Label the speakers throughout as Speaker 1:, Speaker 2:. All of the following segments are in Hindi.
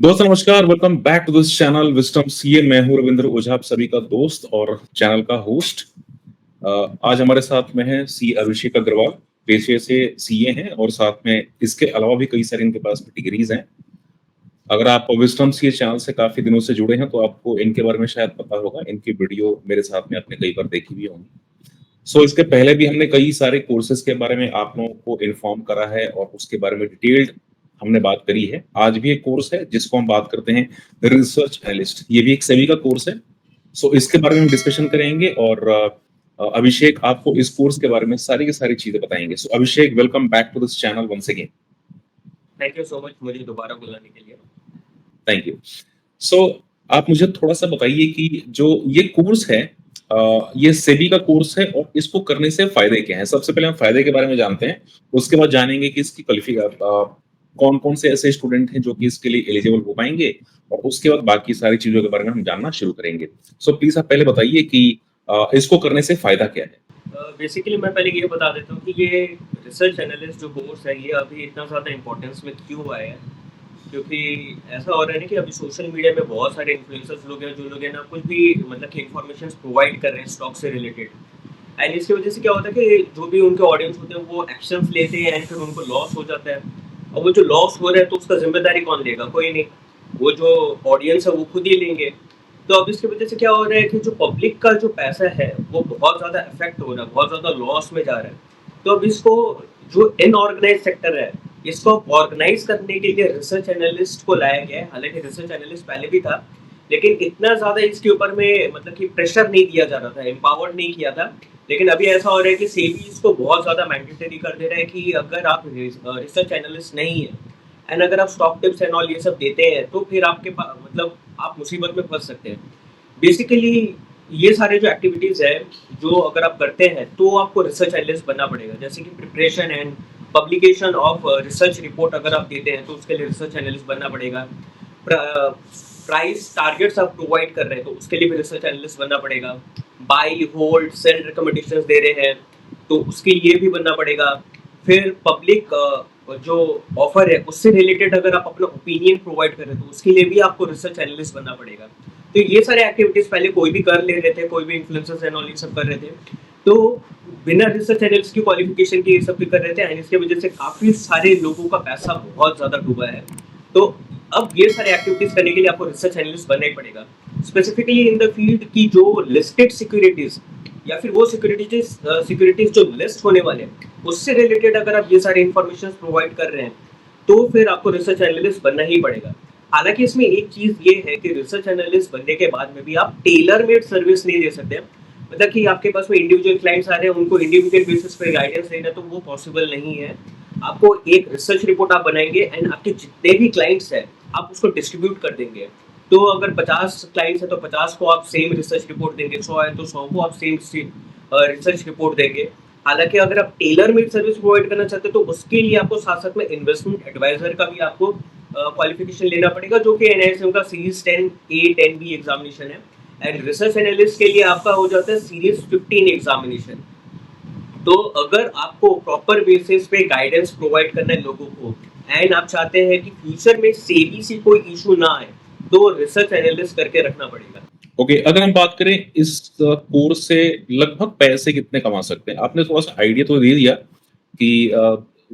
Speaker 1: दोस्तों नमस्कार, welcome back to this channel Wisdom CA. मैं हूँ रविंद्र ओझा, आप सभी का दोस्त और चैनल का होस्ट। आज हमारे साथ में है सी अभिषेक अग्रवाल, पेशे से सीए हैं और साथ में इसके अलावा भी कई सारी इनके पास डिग्रीज हैं। अगर आप विज़डम सीए चैनल से काफ़ी दिनों से जुड़े हैं, तो आपको इनके बारे में शायद पता होगा। इनकी वीडियो मेरे साथ में आपने कई बार देखी भी होंगी। सो इसके पहले भी हमने कई सारे कोर्सेज़ के बारे में आप लोगों को इन्फॉर्म करा है और उसके बारे में डिटेल्ड हमने बात करी है। आज भी एक कोर्स है जिसको हम बात करते हैं रिसर्च एनालिस्ट। ये भी एक सेबी का कोर्स है। सो इसके बारे में हम डिस्कशन करेंगे और अभिषेक आपको इस कोर्स के बारे में सारी की सारी चीज़ें बताएँगे। So Abhishek, welcome back to this channel once again.
Speaker 2: Thank you so much मुझे दोबारा बुलाने के लिए।
Speaker 1: Thank you. सो आप मुझे थोड़ा-सा बताइए कि जो ये कोर्स है ये सेबी का कोर्स है और इसको करने से फ़ायदे क्या हैं? सबसे पहले हम फ़ायदे के बारे में जानते हैं, उसके बाद जानेंगे कि इसकी कौन-कौन से ऐसे स्टूडेंट हैं जो कि इसके लिए एलिजिबल हो पाएँगे और उसके बाद बाकी सारी चीज़ों के बारे में हम जानना शुरू करेंगे। सो प्लीज़ आप पहले बताइए कि इसको करने से फ़ायदा क्या है?
Speaker 2: बेसिकली मैं पहले ये बता देता हूँ कि ये रिसर्च एनालिस्ट जो कोर्स है ये अभी इतना ज़्यादा इम्पोर्टेंस में क्यों आया है, क्योंकि ऐसा हो रहा है ना कि अभी सोशल मीडिया में बहुत सारे इन्फ्लुएंसर्स लोग हैं जो लोग हैं ना कुछ भी मतलब कि इन्फॉर्मेशन प्रोवाइड कर रहे हैं स्टॉक से रिलेटेड। एंड इसकी वजह से क्या होता है कि जो भी उनके ऑडियंस होते हैं वो एक्शंस लेते हैं एंड फिर उनको लॉस हो जाता है। और वो जो लॉस हो रहा है तो उसका जिम्मेदारी कौन लेगा? कोई नहीं। वो जो ऑडियंस है वो खुद ही लेंगे। तो अब इसकी वजह से क्या हो रहा है कि जो पब्लिक का जो पैसा है वो बहुत ज़्यादा इफेक्ट हो रहा है, बहुत ज़्यादा लॉस में जा रहा है। तो अब इसको जो इनऑर्गेनाइज सेक्टर है इसको ऑर्गेनाइज करने के लिए रिसर्च एनालिस्ट को लाया गया है। हालांकि रिसर्च एनालिस्ट पहले भी था, लेकिन इतना ज़्यादा इसके ऊपर में मतलब कि प्रेशर नहीं दिया जा रहा था, एम्पावर्ड नहीं किया था। लेकिन अभी ऐसा हो रहा है कि सेबी इसको बहुत ज़्यादा मैंडेटरी कर दे रहा है कि अगर आप रिसर्च एनालिस्ट नहीं है एंड अगर आप स्टॉक टिप्स एंड ऑल ये सब देते हैं तो फिर आपके पास मतलब आप मुसीबत में फंस सकते हैं। बेसिकली ये सारे जो एक्टिविटीज़ है जो अगर आप करते हैं तो आपको रिसर्च एनालिस्ट बनना पड़ेगा। जैसे कि preparation and publication of research report अगर आप देते हैं तो उसके लिए रिसर्च एनालिस्ट बनना पड़ेगा। प्राइस टारगेट्स आप प्रोवाइड कर रहे हैं तो उसके लिए भी रिसर्च एनालिस्ट बनना पड़ेगा। बाई होल्ड सेल रिकमेंडेशंस दे रहे हैं तो उसके लिए भी बनना पड़ेगा। फिर पब्लिक जो ऑफर है उससे रिलेटेड अगर आप अपना ओपिनियन प्रोवाइड कर रहे हैं तो उसके लिए भी आपको रिसर्च एनालिस्ट बनना पड़ेगा। तो ये सारे एक्टिविटीज पहले कोई भी कर ले रहे थे, कोई भी इन्फ्लुएंसर्स एंड ऑल ये सब कर रहे थे। तो बिना रिसर्च एनालिस्ट की क्वालिफिकेशन के ये सब भी कर रहे थे एंड इसके वजह से काफी सारे लोगों का पैसा बहुत ज्यादा डूबा है। तो अब ये सारे एक्टिविटीज करने के लिए आपको रिसर्च एनालिस्ट बनना ही पड़ेगा। स्पेसिफिकली इन द फील्ड की जो लिस्टेड सिक्योरिटीज या फिर वो सिक्योरिटीज जो लिस्ट होने वाले हैं उससे रिलेटेड अगर आप ये सारे इन्फॉर्मेशन प्रोवाइड कर रहे हैं तो फिर आपको रिसर्च एनालिस्ट बनना ही पड़ेगा। हालांकि इसमें एक चीज ये है कि रिसर्च एनालिस्ट बनने के बाद में भी आप टेलर मेड सर्विस नहीं दे सकते। मतलब कि आपके पास में इंडिविजुअल क्लाइंट्स आ रहे हैं उनको इंडिविजुअल बेसिस पे गाइडेंस देना तो वो पॉसिबल नहीं है। आपको एक रिसर्च रिपोर्ट आप बनाएंगे एंड आपके जितने भी क्लाइंट्स हैं आप उसको डिस्ट्रीब्यूट कर देंगे। तो अगर 50 क्लाइंट्स है तो 50 को आप सेम रिसर्च रिपोर्ट देंगे, 100 है तो 100 को आप सेम रिसर्च रिपोर्ट देंगे। हालांकि अगर आप टेलर मेड सर्विस प्रोवाइड करना चाहते हैं तो उसके लिए आपको साथ साथ में इन्वेस्टमेंट एडवाइजर का भी आपको क्वालिफिकेशन लेना पड़ेगा जो कि एनआईएसएम का सीरीज 10A 10B एग्जामिनेशन है। एंड रिसर्च एनालिस्ट के लिए आपका हो जाता है सीरीज 15 एग्जामिनेशन। तो अगर आपको प्रॉपर बेसिस पे गाइडेंस प्रोवाइड करना है लोगों को एंड आप चाहते हैं कि फ्यूचर में सेबी से कोई इशू ना आए तो रिसर्च एनालिस्ट करके रखना पड़ेगा।
Speaker 1: ओके, अगर हम बात करें इस कोर्स से लगभग पैसे कितने कमा सकते हैं? आपने थोड़ा-सा आइडिया तो दे दिया कि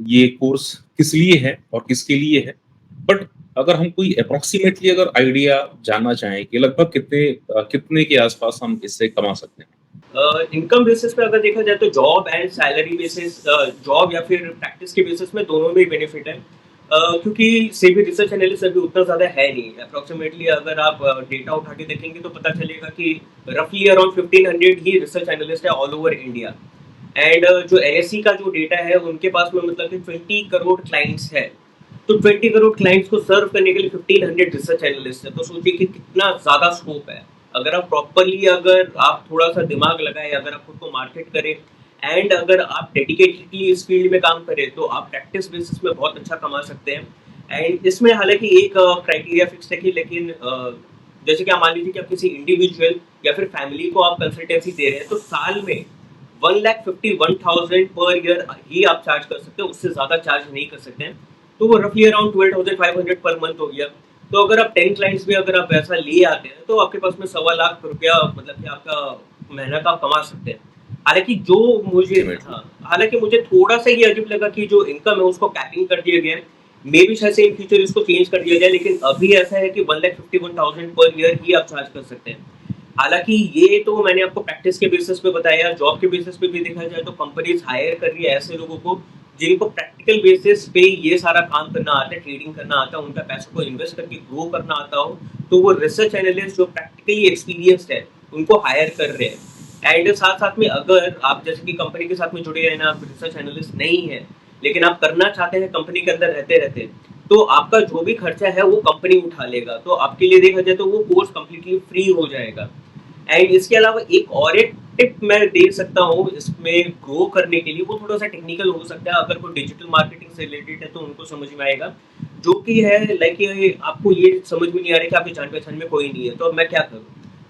Speaker 1: ये कोर्स किस लिए है और किसके लिए है। बट अगर हम कोई एप्रोक्सिमेटली अगर आइडिया जानना चाहें कि लगभग कितने के आसपास हम इससे कमा सकते हैं?
Speaker 2: इनकम बेसिस पे अगर देखा जाए तो job and salary basis, job या फिर प्रैक्टिस के बेसिस में दोनों में बेनिफिट है। क्योंकि सेबी रिसर्च एनालिस्ट अभी उतना ज़्यादा है नहीं। अप्रोक्सीमेटली अगर आप डेटा उठा के देखेंगे तो पता चलेगा कि रफली अराउंड 1500 ही रिसर्च एनालिस्ट है ऑल ओवर इंडिया। एंड जो एनएससी का जो डेटा है उनके पास में मतलब कि 20 करोड़ क्लाइंट्स है। तो 20 करोड़ क्लाइंट्स को सर्व करने के लिए 1500 रिसर्च एनालिस्ट है। तो सोचिए कि कितना ज़्यादा स्कोप है। अगर आप प्रॉपरली अगर आप थोड़ा सा दिमाग लगाए, अगर आप खुद को मार्केट करें एंड अगर आप डेडिकेटेडली इस फील्ड में काम करें तो आप प्रैक्टिस बेसिस में बहुत अच्छा कमा सकते हैं। एंड इसमें हालांकि एक क्राइटेरिया फिक्स है कि लेकिन जैसे कि आप मान लीजिए कि आप किसी इंडिविजुअल या फिर फैमिली को आप कंसल्टेंसी दे रहे हैं तो साल में 1,51,000 पर ईयर ही आप चार्ज कर सकते हैं, उससे ज़्यादा चार्ज नहीं कर सकते हैं। तो वो रफली अराउंड 12,500 पर मंथ हो गया। तो अगर आप 10 क्लाइंट्स भी अगर आप वैसा ले आते हैं, तो आपके पास में सवा लाख रुपया मतलब कि आपका महीना का आप कमा सकते हैं। हालाँकि जो मुझे
Speaker 1: अल्टीमेटली।
Speaker 2: हाँ, हालाँकि मुझे थोड़ा-सा ये अजीब लगा कि जो इनकम है उसको कैपिंग कर दिया गया है। मेबी शायद से इन फ्यूचर इसको चेंज कर दिया जाए, लेकिन अभी ऐसा है कि 1,51,000 पर ईयर ही आप चार्ज कर सकते हैं। हालाँकि ये तो मैंने आपको प्रैक्टिस के बेसिस पे बताया, जॉब के बेसिस पे भी देखा जाए तो कंपनीज़ हायर कर रही है ऐसे लोगों को जिनको प्रैक्टिकल बेसिस पे ये सारा काम करना आता है, ट्रेडिंग करना आता है, उनका पैसों को इन्वेस्ट करके ग्रो करना आता हो, तो वो रिसर्च एनालिस्ट जो प्रैक्टिकली एक्सपीरियंस्ड है, उनको हायर कर रहे हैं। एंड साथ-साथ में अगर आप जैसे कि कंपनी के साथ में जुड़े हैं ना, आप रिसर्च एनालिस्ट नहीं हैं, लेकिन आप करना चाहते हैं कंपनी के अंदर रहते-रहते, तो आपका जो भी खर्चा है वो कंपनी उठा लेगा। तो आपके लिए देखा जाए तो वो कोर्स कंप्लीटली फ्री हो जाएगा। एंड इसके अलावा एक टिप मैं दे सकता हूँ इसमें ग्रो करने के लिए, वो थोड़ा-सा टेक्निकल हो सकता है, अगर कोई डिजिटल मार्केटिंग से रिलेटेड है तो उनको समझ में आएगा। जो कि है लाइक ये आपको ये समझ में नहीं आ रहा है कि आपकी जान-पहचान में कोई नहीं है, तो अब मैं क्या करूँ?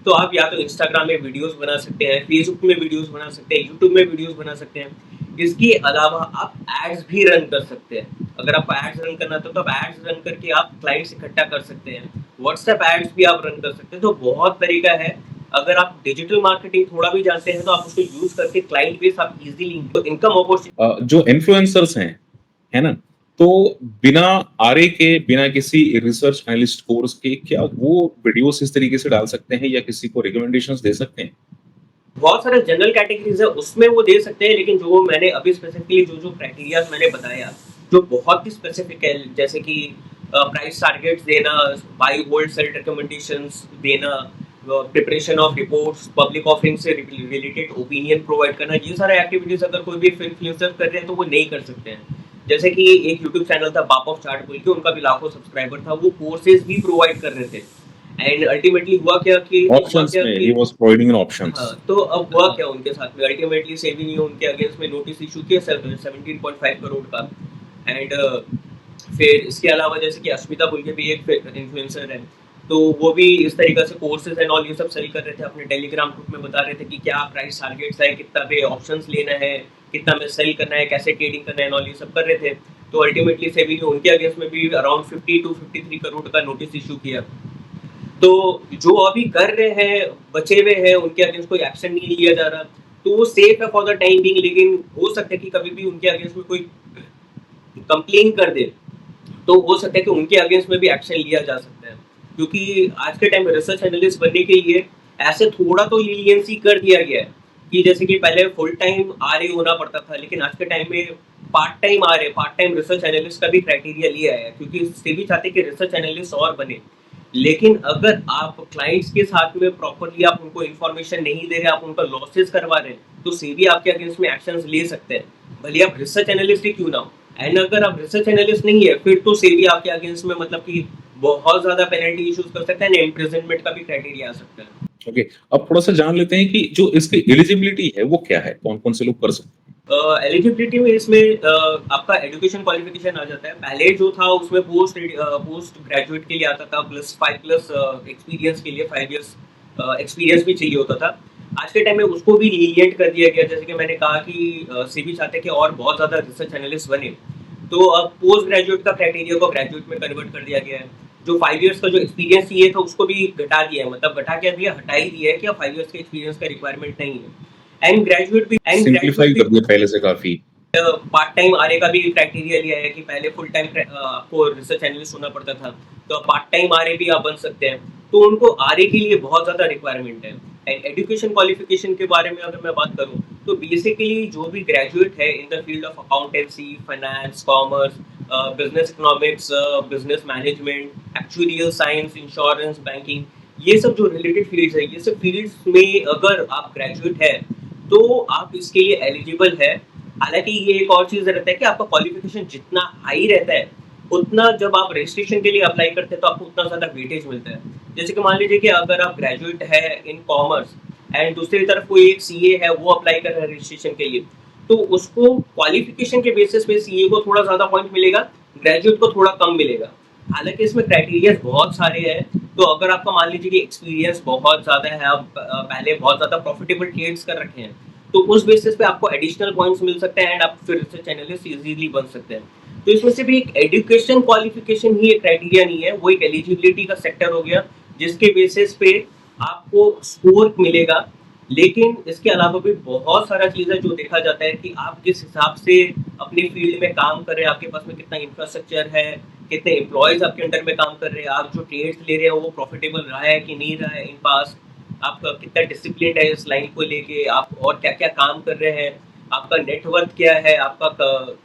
Speaker 2: तो आप या तो इंस्टाग्राम में वीडियोज़ बना सकते हैं, फेसबुक में वीडियोज़ बना सकते हैं, यूट्यूब में वीडियोज़ बना सकते हैं। इसके अलावा आप एड्स भी रन कर सकते हैं। अगर आपको एड्स रन करना था तो आप एड्स रन करके आप क्लाइंट्स इकट्ठा कर सकते हैं। व्हाट्सएप एड्स भी आप रन कर सकते हैं, तो बहुत तरीका है। अगर आप डिजिटल मार्केटिंग थोड़ा भी जानते हैं तो आप उसको यूज करके क्लाइंट बेस आप इजीली इनकम अपॉर्चुनिटी
Speaker 1: जो इन्फ्लुएंसर्स हैं, है ना? तो बिना आरए के, बिना किसी रिसर्च एनालिस्ट कोर्स के क्या वो वीडियोज़ इस तरीके से डाल सकते हैं या किसी को रिकमेंडेशंस दे सकते हैं?
Speaker 2: बहुत सारे जनरल कैटेगरीज है उसमें वो दे सकते हैं, लेकिन जो मैंने अभी स्पेसिफिकली जो क्राइटेरिया मैंने बताया जो बहुत ही स्पेसिफिक है, जैसे कि प्राइस टारगेट्स देना, बाई होल्ड सेल रिकमेंडेशंस देना, preparation of reports, public offering से रिलेटेड ओपिनियन प्रोवाइड करना, ये सारे एक्टिविटीज अगर कोई भी इन्फ्लुएंसर कर रहे हैं तो वो नहीं कर सकते हैं। जैसे कि एक यूट्यूब चैनल था बाप ऑफ चार्ट बोल के, उनका भी लाखों सब्सक्राइबर था, वो कोर्सेज भी प्रोवाइड कर रहे थे। एंड अल्टीमेटली हुआ
Speaker 1: ऑप्शंस
Speaker 2: क्या
Speaker 1: में
Speaker 2: कि
Speaker 1: he was providing in options.
Speaker 2: हाँ, तो अब हुआ क्या उनके साथ में, अल्टीमेटली सेबी ने उनके अगेंस्ट में नोटिस इशू किया 17.5 करोड़ का। एंड फिर इसके अलावा जैसे कि अस्मिता बुल के भी एक इन्फ्लुएंसर है, तो वो भी इस तरीके से कोर्सेज एंड ऑल ये सब सेल कर रहे थे, अपने टेलीग्राम ग्रुप में बता रहे थे कि क्या प्राइस टारगेट्स है, कितना पे ऑप्शंस लेना है, कितना में सेल करना है, कैसे ट्रेडिंग करना है एंड ऑल ये सब कर रहे थे। तो अल्टीमेटली सेबी ने उनके अगेंस्ट में भी अराउंड 50 टू 53 करोड़ का नोटिस इशू किया। तो जो अभी कर रहे हैं, बचे हुए हैं, उनके अगेंस्ट कोई एक्शन नहीं लिया जा रहा, तो वो सेफ है फॉर द टाइम बीइंग, लेकिन हो सकता है कि कभी भी उनके अगेंस्ट में कोई कंप्लेन कर दे, तो हो सकता है कि उनके अगेंस्ट में भी एक्शन लिया जा सकता है। क्योंकि आज के टाइम में रिसर्च एनालिस्ट बनने के लिए ऐसे थोड़ा तो लीनियंसी कर दिया गया है कि जैसे कि पहले फुल टाइम आरए होना पड़ता था, लेकिन आज के टाइम में part time RA, part time research analyst का भी क्राइटेरिया लिया है, क्योंकि सेबी चाहते हैं कि रिसर्च एनालिस्ट और बने। लेकिन अगर आप क्लाइंट्स के साथ में प्रॉपर्ली आप उनको इन्फॉर्मेशन नहीं दे रहे, आप उनका लॉसेस करवा रहे हैं, तो सेबी आपके अगेंस्ट में एक्शंस ले सकते हैं, भले आप रिसर्च एनालिस्ट ही क्यों ना हो। एंड अगर आप रिसर्च एनालिस्ट नहीं है, फिर तो सेबी आपके अगेंस्ट में मतलब कि बहुत ज़्यादा पेनल्टी इश्यूज़ कर सकता है एंड इम्प्रिजनमेंट का भी क्राइटेरिया आ सकता है।
Speaker 1: ओके, अब थोड़ा-सा जान लेते हैं कि जो इसकी एलिजिबिलिटी है वो क्या है? कौन-कौन से लोग कर सकते हैं?
Speaker 2: एलिजिबिलिटी में इसमें आपका एजुकेशन क्वालिफिकेशन आ जाता है। पहले जो था उसमें पोस्ट ग्रेजुएट के लिए आता था, प्लस 5 प्लस एक्सपीरियंस के लिए 5 इयर्स एक्सपीरियंस भी चाहिए होता था। आज के टाइम में उसको भी लीनिएंट कर दिया गया, जैसे कि मैंने कहा कि सेबी चाहते हैं कि और बहुत ज़्यादा रिसर्च एनालिस्ट बने। तो अब पोस्ट ग्रेजुएट का क्राइटेरिया को ग्रेजुएट में कन्वर्ट कर दिया गया है। जो 5 इयर्स का जो एक्सपीरियंस चाहिए था उसको भी घटा दिया है, मतलब घटा क्या दिया, हटा ही दिया है कि अब 5 इयर्स के एक्सपीरियंस का रिक्वायरमेंट नहीं है।
Speaker 1: सिम्प्लीफाई कर दिया पहले से काफ़ी।
Speaker 2: पार्ट टाइम आरए का भी क्राइटेरिया लिया है कि पहले फुल टाइम आपको रिसर्च एनालिस्ट होना पड़ता था, तो पार्ट टाइम आरए भी आप बन सकते हैं। तो उनको आरए के लिए बहुत ज़्यादा रिक्वायरमेंट है। एंड एजुकेशन क्वालिफिकेशन के बारे में अगर मैं बात करूँ, तो बेसिकली जो भी ग्रेजुएट है in the field of accountancy, finance, commerce, business economics, business management, actuarial science, insurance, banking, ये सब जो रिलेटेड फील्ड्स है, ये सब फील्ड्स में अगर आप ग्रेजुएट है तो आप इसके लिए एलिजिबल है। हालाँकि ये एक और चीज़ रहता है कि आपका क्वालिफ़िकेशन जितना हाई रहता है, उतना जब आप रजिस्ट्रेशन के लिए अप्लाई करते हैं तो आपको उतना ज़्यादा वेटेज मिलता है। जैसे कि मान लीजिए कि अगर आप ग्रेजुएट है इन कॉमर्स एंड दूसरी तरफ कोई एक सीए है, वो अप्लाई कर रहा है रजिस्ट्रेशन के लिए, तो उसको क्वालिफ़िकेशन के बेसिस पे सीए को थोड़ा ज़्यादा पॉइंट मिलेगा, ग्रेजुएट को थोड़ा कम मिलेगा। हालाँकि इसमें क्राइटेरियाज़ बहुत सारे हैं, तो अगर आपका मान लीजिए कि एक्सपीरियंस बहुत ज़्यादा है, आप पहले बहुत ज़्यादा प्रॉफिटेबल ट्रेड्स कर रखे हैं, तो उस बेसिस पे आपको एडिशनल पॉइंट्स मिल सकते हैं एंड आप फिर रिसर्च एनालिस्ट इजीली बन सकते हैं। तो इसमें सिर्फ एक एजुकेशन क्वालिफिकेशन ही एक क्राइटेरिया नहीं है, वो एक एलिजिबिलिटी का सेक्टर हो गया जिसके बेसिस पे आपको स्कोर मिलेगा। लेकिन इसके अलावा भी बहुत सारा चीज़ है जो देखा जाता है कि आप किस हिसाब से अपनी फील्ड में काम कर रहे हैं, आपके पास में कितना इंफ्रास्ट्रक्चर है, कितने एम्प्लॉयज़ आपके अंडर में काम कर रहे हैं, आप जो ट्रेड्स ले रहे हो वो प्रॉफिटेबल रहा है कि नहीं रहा है इन पास्ट, आपका कितना डिसिप्लिन है इस लाइन को लेके, आप और क्या-क्या काम कर रहे हैं, आपका नेटवर्थ क्या है, आपका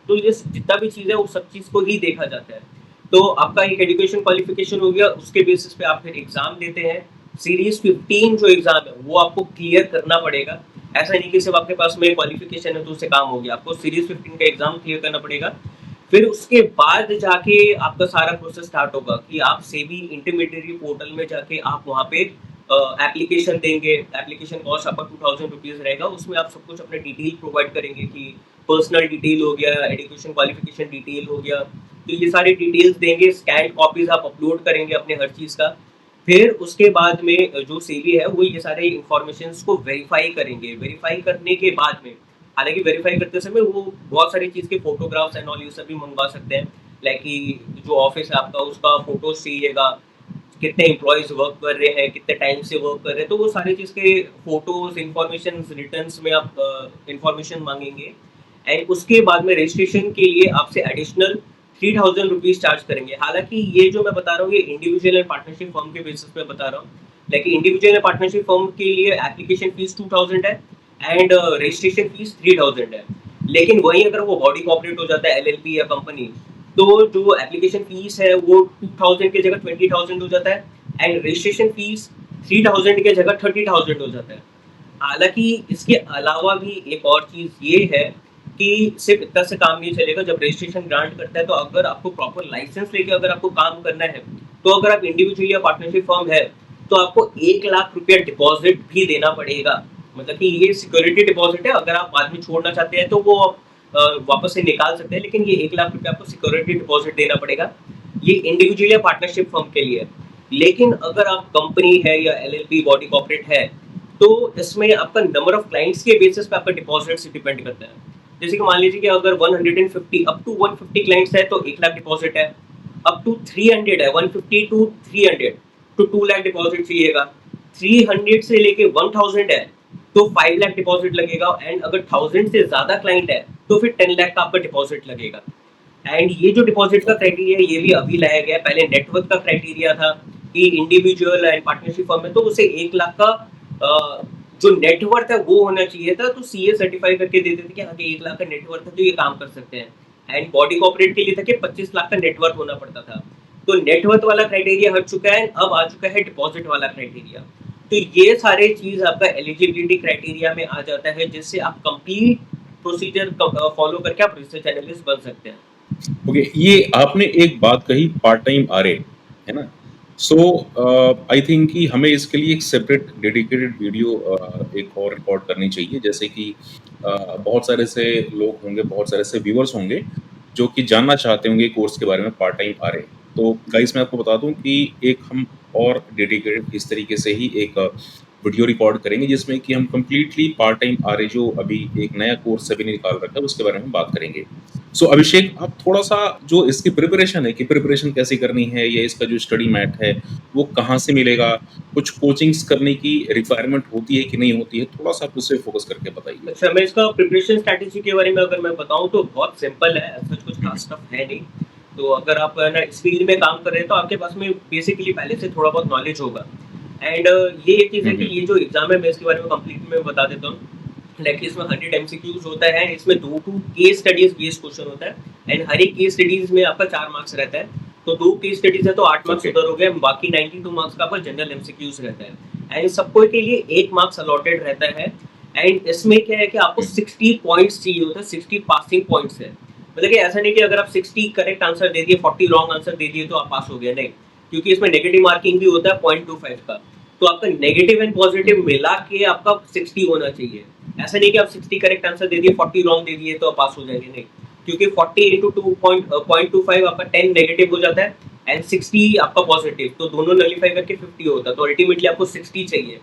Speaker 2: तो ये जितना भी चीज़ है वो सब चीज़ को ही देखा जाता है। तो आपका एक एजुकेशन क्वालिफिकेशन हो गया, उसके बेसिस पे आप फिर एग्ज़ाम देते हैं। सीरीज़ 15 जो एग्ज़ाम है वो आपको क्लियर करना पड़ेगा। ऐसा नहीं कि सिर्फ आपके पास में क्वालिफिकेशन है तो उससे काम हो गया, आपको सीरीज़ 15 का एग्ज़ाम क्लियर करना पड़ेगा। फिर उसके बाद जाके आपका सारा प्रोसेस स्टार्ट होगा कि आप सेबी इंटरमीडिएरी पोर्टल में जाके आप वहाँ पे एप्लीकेशन देंगे। एप्लीकेशन कॉस्ट आपका 2000 रुपीज़ रहेगा, उसमें आप सब कुछ अपने डिटेल प्रोवाइड करेंगे कि पर्सनल डिटेल हो गया, एजुकेशन क्वालिफिकेशन डिटेल हो गया, तो ये सारी डिटेल्स देंगे, स्कैन्ड कॉपीज़ आप अपलोड करेंगे अपने हर चीज़ का। फिर उसके बाद में जो सेबी है वो ये सारे इन्फॉर्मेशंस को वेरीफाई करेंगे। वेरीफाई करने के बाद में, हालाँकि वेरीफाई करते समय वो बहुत सारी चीज़ के फोटोग्राफ्स एंड ऑल ये सब भी मंगवा सकते हैं। लाइक कि जो ऑफिस है आपका उसका फ़ोटोज़ चाहिएगा, कितने एम्प्लॉइज़ वर्क कर रहे हैं, कितने टाइम से वर्क कर रहे हैं, तो वो सारी चीज़ के फ़ोटोज़, इन्फॉर्मेशंस, रिटर्न्स में आप इन्फॉर्मेशन माँगेंगे। एंड उसके बाद में रजिस्ट्रेशन के लिए आपसे एडिशनल 3000 रुपीज़ चार्ज करेंगे। हालाँकि ये जो मैं बता रहा हूँ ये इंडिविजुअल एंड पार्टनरशिप फर्म के बेसिस पे बता रहा हूँ। लेकिन इंडिविजुअल एंड पार्टनरशिप फर्म के लिए एप्लीकेशन फीस 2000 है एंड रजिस्ट्रेशन फीस 3000 है। लेकिन वहीं अगर वो बॉडी कॉर्पोरेट हो जाता है एलएलपी या कंपनी, तो जो एप्लीकेशन फीस है वो 2000 की जगह 20000 हो जाता है एंड रजिस्ट्रेशन फीस 3000 की जगह 30000 हो जाता है। हालाँकि इसके अलावा भी एक और चीज़ ये है कि सिर्फ़ इतना से काम नहीं चलेगा। जब रजिस्ट्रेशन ग्रांट करता है तो अगर आपको प्रॉपर लाइसेंस लेके अगर आपको काम करना है, तो अगर आप इंडिविजुअल या पार्टनरशिप फर्म है, तो आपको 1 लाख रुपया डिपॉज़िट भी देना पड़ेगा। मतलब कि ये सिक्योरिटी डिपॉज़िट है, अगर आप बाद में छोड़ना चाहते हैं तो वो वापस से निकाल सकते हैं, लेकिन ये 1 लाख रुपया आपको सिक्योरिटी डिपॉज़िट देना पड़ेगा। ये इंडिविजुअल या पार्टनरशिप फर्म के लिए है। लेकिन अगर आप कंपनी है या एलएलपी बॉडी कॉर्पोरेट है, तो इसमें आपका नंबर ऑफ क्लाइंट्स के बेसिस पे आपका डिपॉज़िट से डिपेंड करता है। जैसे कि मान लीजिए कि अगर 150 अप टू 150 क्लाइंट्स है तो 1 लाख डिपॉज़िट है, अप टू 300 है, 150 टू 300 तो 2 लाख डिपॉज़िट चाहिएगा, 300 से लेके 1000 है तो 5 लाख डिपॉज़िट लगेगा एंड अगर 1000 से ज़्यादा क्लाइंट है तो फिर 10 लाख का आपका डिपॉज़िट लगेगा। एंड ये जो डिपॉज़िट का क्राइटेरिया है ये भी अभी लाया गया है, पहले नेटवर्क का क्राइटेरिया था कि इंडिविजुअल एंड पार्टनरशिप फर्म है तो उसे 1 लाख का जो नेटवर्थ है वो होना चाहिए था, तो सीए सर्टिफाई करके देते थे कि हाँ कि 1 लाख का नेटवर्थ है तो ये काम कर सकते हैं। एंड बॉडी कॉर्पोरेट के लिए था कि 25 लाख का नेटवर्थ होना पड़ता था। तो नेटवर्थ वाला क्राइटेरिया हट चुका है, अब आ चुका है डिपॉजिट वाला क्राइटेरिया। तो ये सारे चीज़ आपका एलिजिबिलिटी क्राइटेरिया में आ जाता है, जिससे आप कंप्लीट प्रोसीजर फॉलो करके आप रिसर्च एनालिस्ट बन सकते हैं।
Speaker 1: ओके, ये आपने एक बात कही पार्ट टाइम आरए, है ना? सो आई थिंक कि हमें इसके लिए एक सेपरेट डेडिकेटेड वीडियो एक और रिकॉर्ड करनी चाहिए। जैसे कि बहुत सारे से लोग होंगे, बहुत सारे से व्यूअर्स होंगे जो कि जानना चाहते होंगे कोर्स के बारे में पार्ट टाइम आरए। तो गाइस मैं आपको बता दूं कि एक हम और डेडिकेटेड इस तरीके से ही एक वीडियो रिकॉर्ड करेंगे जिसमें कि हम कंप्लीटली पार्ट टाइम आरए जो अभी एक नया कोर्स सभी ने निकाल रखा है उसके बारे में बात करेंगे। सो अभिषेक, आप थोड़ा-सा जो इसकी प्रिपरेशन है कि प्रिपरेशन कैसे करनी है या इसका जो स्टडी मैट है, वो कहाँ से मिलेगा? कुछ कोचिंग्स करने की रिक्वायरमेंट होती है कि नहीं होती है? थोड़ा-सा आप उससे फ़ोकस करके बताइए।
Speaker 2: अच्छा, मैं इसका प्रिपरेशन स्ट्रैटेजी के बारे में अगर मैं बताऊँ तो बहुत सिंपल है, ऐसा कुछ खास टफ है नहीं। तो अगर आप है ना इस फील्ड में काम कर रहे हैं तो आपके पास में बेसिकली पहले से थोड़ा बहुत नॉलेज होगा। एंड ये एक चीज़ है कि ये जो एग्ज़ाम है मैं इसके बारे में कंप्लीट में बता देता हूँ। लाइक इसमें 100 एमसीक्यूज़ होता है, इसमें 2 केस स्टडीज़ बेस्ड क्वेश्चन होता है एंड हर एक केस स्टडीज़ में आपका 4 मार्क्स रहता है। तो 2 केस स्टडीज़ है तो 8 मार्क्स
Speaker 1: Okay.
Speaker 2: उधर हो गए, बाकी 92 मार्क्स का आपका जनरल एमसीक्यूज़ रहता है। एंड सबको के लिए 1 मार्क्स अलॉटेड रहता है। एंड इसमें क्या है कि आपको 60 पॉइंट्स चाहिए होता है, 60 पासिंग पॉइंट्स है। मतलब कि ऐसा नहीं कि अगर आप 60 करेक्ट आंसर दे दिए, 40 रॉन्ग आंसर दे दिए तो आप पास हो गए, नहीं। क्योंकि इसमें नेगेटिव मार्किंग भी होता है 0.25 का। तो आपका नेगेटिव एंड पॉजिटिव मिला के आपका 60 होना चाहिए। ऐसा नहीं कि आप 60 करेक्ट आंसर दे दिए, 40 रॉन्ग दे दिए तो आप पास हो जाएंगे, नहीं। क्योंकि 40 इंटू 0.25 आपका 10 नेगेटिव हो जाता है एंड 60 आपका पॉजिटिव, तो दोनों नलीफाई करके 50 होता है। तो अल्टीमेटली आपको 60 चाहिए।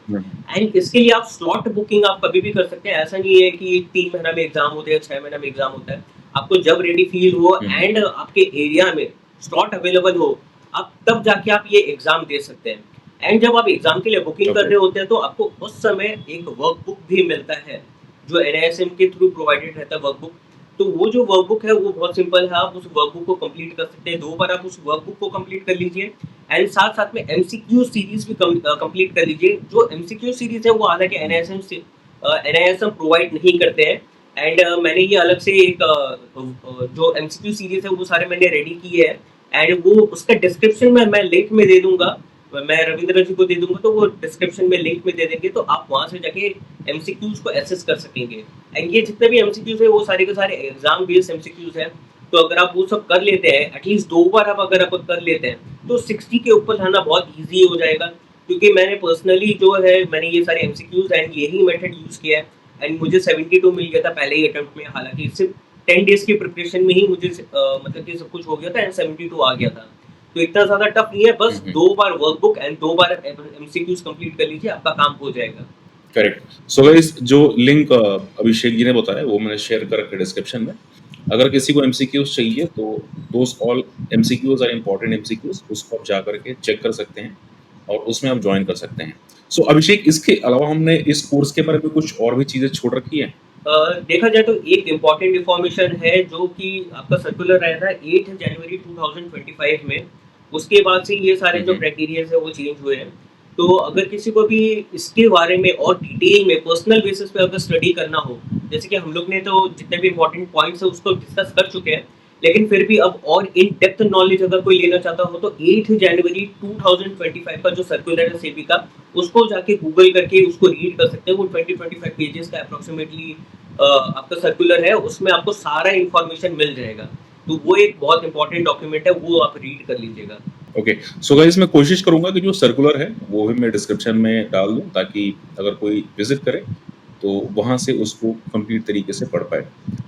Speaker 2: एंड इसके लिए आप स्लॉट बुकिंग आप कभी भी कर सकते हैं। ऐसा नहीं है कि 3 महीना में एग्जाम होते हैं, 6 महीना में एग्जाम होता है। आपको जब रेडी फील हो
Speaker 1: हम्म,
Speaker 2: एंड आपके एरिया में स्लॉट अवेलेबल हो, आप तब जाके आप ये एग्ज़ाम दे सकते हैं। एंड जब आप एग्ज़ाम के लिए बुकिंग कर
Speaker 1: ओके,
Speaker 2: रहे होते हैं तो आपको उस समय एक वर्कबुक भी मिलता है, जो एनआईएसएम के थ्रू प्रोवाइडेड रहता है वर्कबुक। तो वो जो वर्कबुक है वो बहुत सिंपल है, आप उस वर्कबुक को कंप्लीट कर सकते हैं। 2 बार आप उस वर्कबुक को कंप्लीट कर लीजिए एंड साथ-साथ में एमसीक्यू सीरीज़ भी कंप्लीट कर लीजिए। जो एमसीक्यू सीरीज़ है वो हालाँकि एनआईएसएम प्रोवाइड नहीं करते हैं एंड मैंने ये अलग से एक जो एमसीक्यू सीरीज़ है वो सारे मैंने रेडी किए हैं एंड वो उसका डिस्क्रिप्शन में मैं लिंक में दे दूँगा। मैं रविंद्र जी को दे दूँगा तो वो डिस्क्रिप्शन में लिंक में दे देंगे, तो आप वहाँ से जाके एमसीक्यूज़ को एक्सेस कर सकेंगे। एंड ये जितने भी एमसीक्यूज़ हैं वो सारे के सारे एग्ज़ाम बेस्ड एमसीक्यूज़ हैं। तो अगर आप वो सब कर लेते हैं, एटलीस्ट 2 बार आप अगर आप कर लेते हैं, तो 60 के ऊपर लाना बहुत ईज़ी हो जाएगा। क्योंकि मैंने पर्सनली जो है मैंने ये सारे एमसीक्यूज़ एंड यही मेथड यूज़ किया है एंड मुझे 72 मिल गया था पहले ही अटेम्प्ट में। हालाँकि सिर्फ 10 डेज़ की प्रिपरेशन में ही मुझे मतलब कि सब कुछ हो गया था एंड 72 आ गया था। तो इतना ज़्यादा टफ नहीं है, बस
Speaker 1: हम्म,
Speaker 2: 2 बार वर्कबुक एंड 2 बार एमसीक्यूज़ कंप्लीट कर लीजिए, आपका काम हो जाएगा।
Speaker 1: करेक्ट। सो गाइस, जो लिंक अभिषेक जी ने बताया वो मैंने शेयर कर रखा है डिस्क्रिप्शन में। अगर किसी को एमसीक्यूज चाहिए तो those all MCQs are important MCQs, उसको आप जा करके चेक कर सकते हैं और उसमें आप ज्वाइन कर सकते हैं। सो अभिषेक, इसके अलावा हमने इस कोर्स के बारे में कुछ और भी चीजें छोड़ रखी है?
Speaker 2: देखा जाए तो एक इम्पॉर्टेंट इन्फॉर्मेशन है जो कि आपका सर्कुलर आया था 8 जनवरी 2025 में। उसके बाद से ये सारे जो
Speaker 1: हम्म,
Speaker 2: क्राइटेरियाज़ है वो चेंज हुए हैं। तो अगर किसी को भी इसके बारे में और डिटेल में पर्सनल बेसिस पे अगर स्टडी करना हो, जैसे कि हम लोग ने तो जितने भी इम्पोर्टेंट पॉइंट्स हैं उसको डिस्कस कर चुके हैं, लेकिन फिर भी अब और इन डेप्थ नॉलेज अगर कोई लेना चाहता हो तो 8 जनवरी 2025 का जो सर्कुलर है सेबी का, उसको जाके गूगल करके उसको रीड कर सकते हैं। वो 20-25 पेजेस का अप्रॉक्सिमेटली आपका सर्कुलर है, उसमें आपको सारा इन्फॉर्मेशन मिल जाएगा। तो वो एक बहुत इंपॉर्टेंट डॉक्यूमेंट है, वो आप रीड कर लीजिएगा।
Speaker 1: ओके। सो गाइस, मैं कोशिश करूंगा कि जो सर्कुलर है वो भी मैं डिस्क्रिप्शन में डाल दूं, ताकि अगर कोई विजिट करे तो वहां से उसको कंप्लीट तरीके से पढ़ पाए।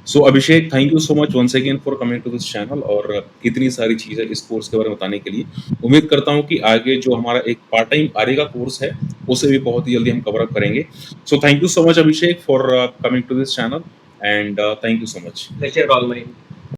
Speaker 1: So Abhishek, thank you so much once again for coming to this channel और इतनी सारी चीजें इस कोर्स के बारे में बताने के लिए। उम्मीद करता हूँ कि आगे जो हमारा एक पार्ट टाइम आरे का कोर्स है उसे भी बहुत ही जल्दी हम कवर अप करेंगे। So thank you so much Abhishek for coming to this channel and thank you so much.
Speaker 2: Pleasure all mine.